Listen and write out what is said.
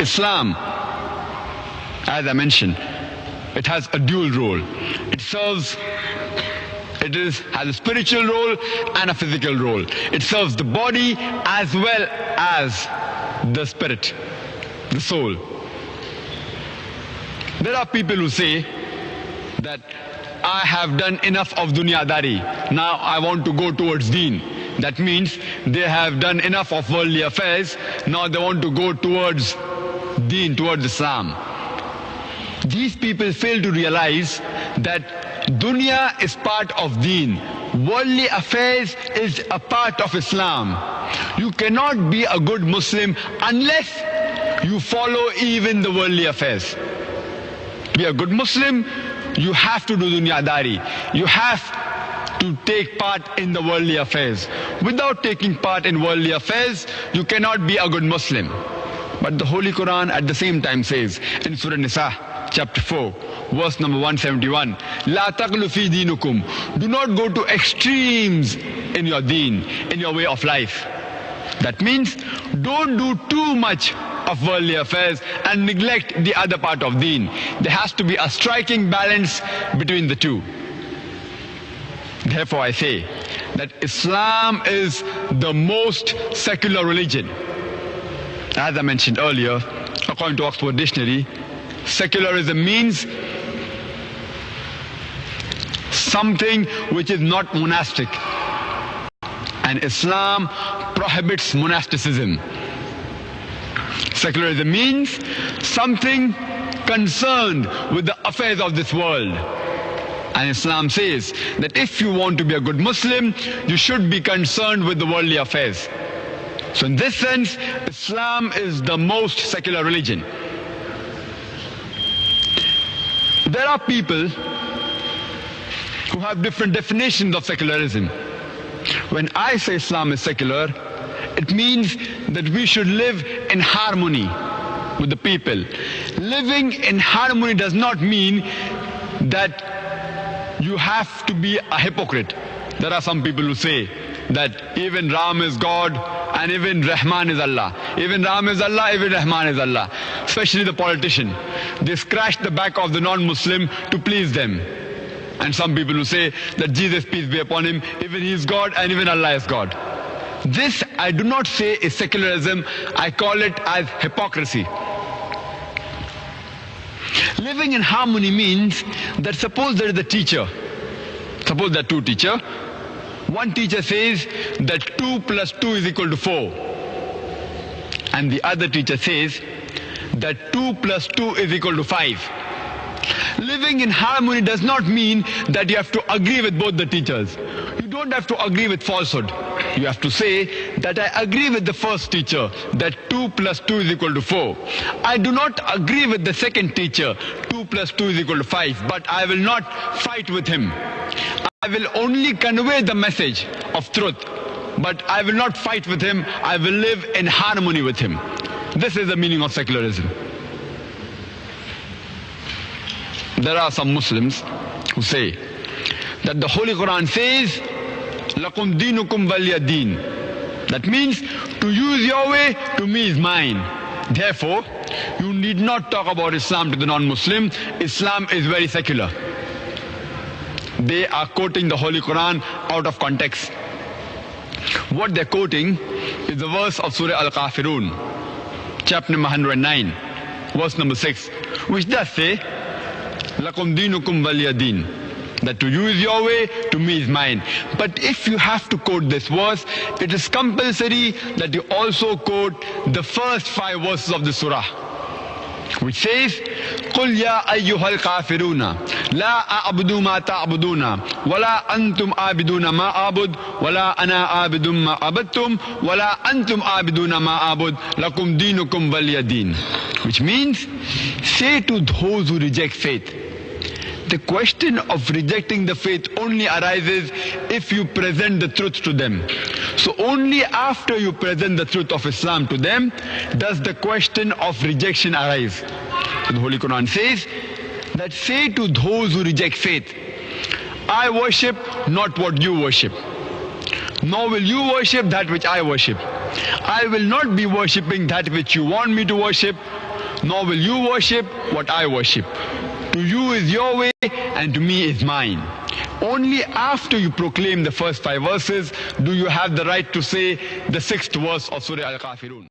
Islam, as I mentioned, it has a dual role. Has a spiritual role and a physical role. It serves the body as well as the spirit, the soul. There are people who say that I have done enough of dunyadari, now I want to go towards deen. That means they have done enough of worldly affairs, now they want to go towards deen, towards Islam. These people fail to realize that dunya is part of deen. Worldly affairs is a part of Islam. You cannot be a good Muslim unless you follow even the worldly affairs. To be a good Muslim, you have to do dunyadari. You have to take part in the worldly affairs. Without taking part in worldly affairs, you cannot be a good Muslim. But the Holy Quran at the same time says in Surah Nisa, chapter 4, verse number 171, La taqlu fi dinukum. Do not go to extremes in your deen, in your way of life. That means don't do too much of worldly affairs and neglect the other part of deen. There has to be a striking balance between the two. Therefore I say that Islam is the most secular religion. As I mentioned earlier, according to Oxford Dictionary, secularism means something which is not monastic. And Islam prohibits monasticism. Secularism means something concerned with the affairs of this world. And Islam says that if you want to be a good Muslim, you should be concerned with the worldly affairs. So in this sense, Islam is the most secular religion. There are people who have different definitions of secularism. When I say Islam is secular, it means that we should live in harmony with the people. Living in harmony does not mean that you have to be a hypocrite. There are some people who say that even Ram is God and even Rahman is Allah. Even Ram is Allah, even Rahman is Allah. Especially the politician. They scratch the back of the non-Muslim to please them. And some people who say that Jesus, peace be upon him, even he is God and even Allah is God. This I do not say is secularism, I call it as hypocrisy. Living in harmony means that suppose there is a teacher, suppose there are two teachers. One teacher says that 2 plus 2 is equal to 4. And the other teacher says that 2 plus 2 is equal to 5. Living in harmony does not mean that you have to agree with both the teachers. You don't have to agree with falsehood. You have to say that I agree with the first teacher that 2 plus 2 is equal to 4. I do not agree with the second teacher 2 plus 2 is equal to 5, but I will not fight with him. I will only convey the message of truth, but I will not fight with him. I will live in harmony with him. This is the meaning of secularism. There are some Muslims who say that the Holy Quran says, Lakum dinukum waliya deen. That means to use your way, to me is mine. Therefore, you need not talk about Islam to the non-Muslim. Islam is very secular. They are quoting the Holy Quran out of context. What they're quoting is the verse of Surah Al-Kafirun, chapter number 109, verse number 6, which does say, Lakum dinukum waliya deen. That to you is your way, to me is mine. But if you have to quote this verse, it is compulsory that you also quote the first 5 verses of the surah, which says, قُلْ يَا أَيُّهَا الْكَافِرُونَ لَا أَعْبُدُ مَا تَعْبُدُونَ وَلَا أَنْتُمْ عَابِدُونَ مَا أَعْبُدُ وَلَا أَنَا عَابِدٌ مَا عَبَدتُّمْ وَلَا أَنْتُمْ عَابِدُونَ مَا أَعْبُدُ لَكُمْ دِينُكُمْ وَلِيَ دِينِ. Which means, say to those who reject faith, the question of rejecting the faith only arises if you present the truth to them. So only after you present the truth of Islam to them does the question of rejection arise. So the Holy Quran says that say to those who reject faith, I worship not what you worship, nor will you worship that which I worship. I will not be worshipping that which you want me to worship, nor will you worship what I worship. To you is your way, and to me is mine. Only after you proclaim the first 5 verses do you have the right to say the 6th verse of Surah Al-Kafirun.